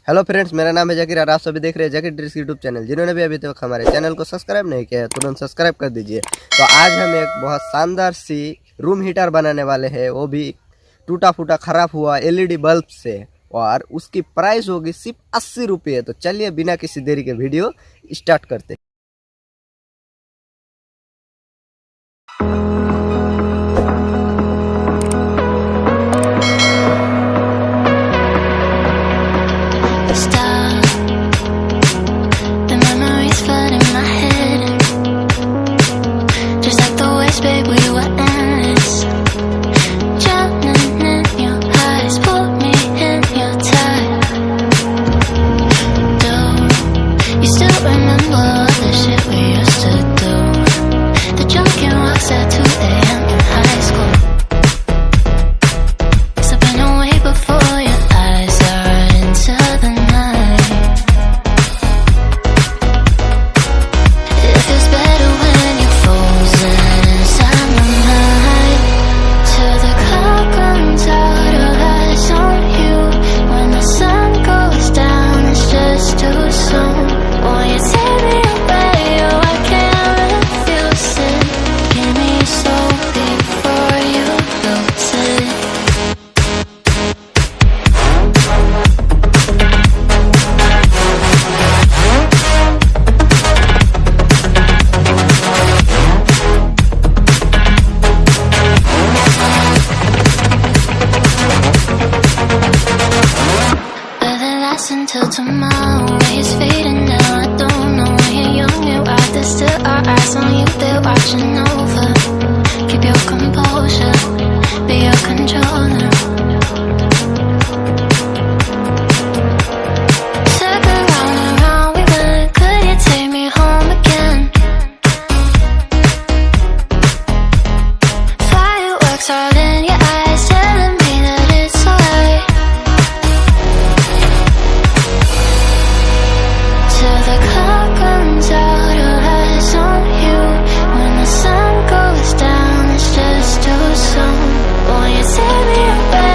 Hello friends, मेरा नाम है जाकिर और आप सभी देख रहे हैं जाकिर ड्रेस यूट्यूब चैनल। जिन्होंने भी अभी तक हमारे चैनल को सब्सक्राइब नहीं किया है तुरंत सब्सक्राइब कर दीजिए। तो आज हम एक बहुत शानदार सी रूम हीटर बनाने वाले हैं, वो भी टूटा फूटा खराब हुआ एलईडी बल्ब से, और उसकी प्राइस होगी सिर्फ 80 रुपये। तो चलिए बिना किसी देरी के वीडियो स्टार्ट करते हैं। Until tomorrow, it's fading now. I don't know when you're young, you out there, still our eyes on you, they're watching over. Keep your composure, be your controller. Circle round and round we went, could you take me home again? Fireworks all in your eyes, telling me that it's alright. Till the clock runs out, all eyes on you. When the sun goes down, it's just too soon. Won't you take me away?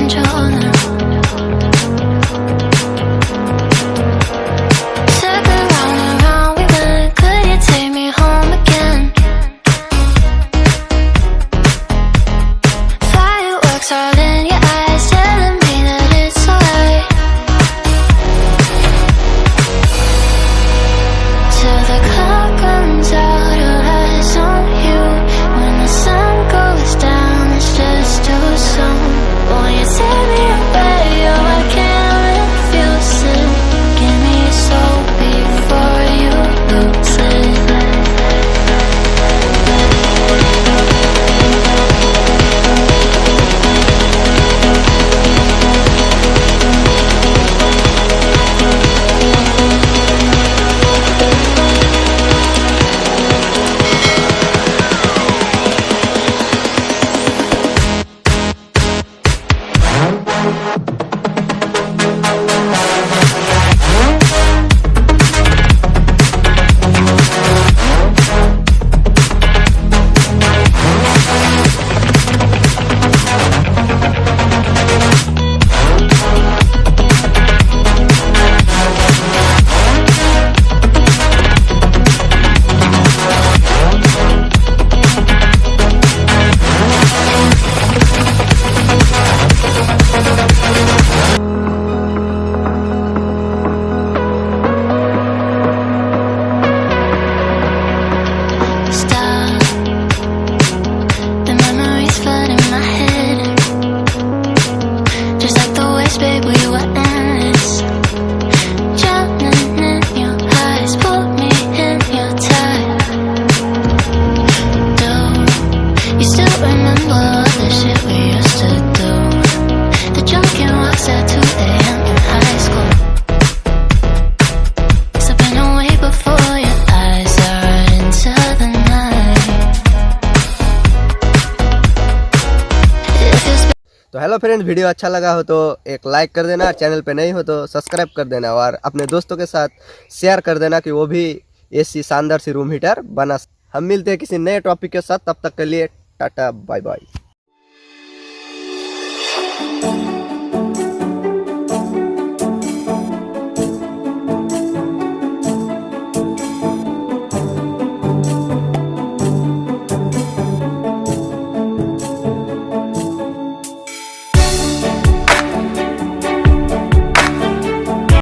controller. Circle round and round we went. Could you take me home again? Fireworks all in your eyes, telling me that it's alright. Till the clock runs out, all eyes on you. When the sun goes down, it's just too soon. Won't you take me away? Oh, I can't refuse it. Give me your soul before you lose it. Stop. The memories flood in my head. Just like the waves, babe, we were endless. Drowning in your eyes, pull me in your tide. Do you still remember all the shit we used to do? The drunken walks at 2 a.m. in high school. Slipping away before your eyes are into the night. If you're तो hello friends, video अच्छा लगा हो तो एक like कर देना, channel पे नहीं हो तो सब्सक्राइब कर देना और अपने दोस्तों के साथ शेयर कर देना कि वो भी ऐसी शानदार सी रूम हीटर बना। हम मिलते हैं किसी नए टॉपिक के साथ, तब तक के लिए टाटा बाय बाय।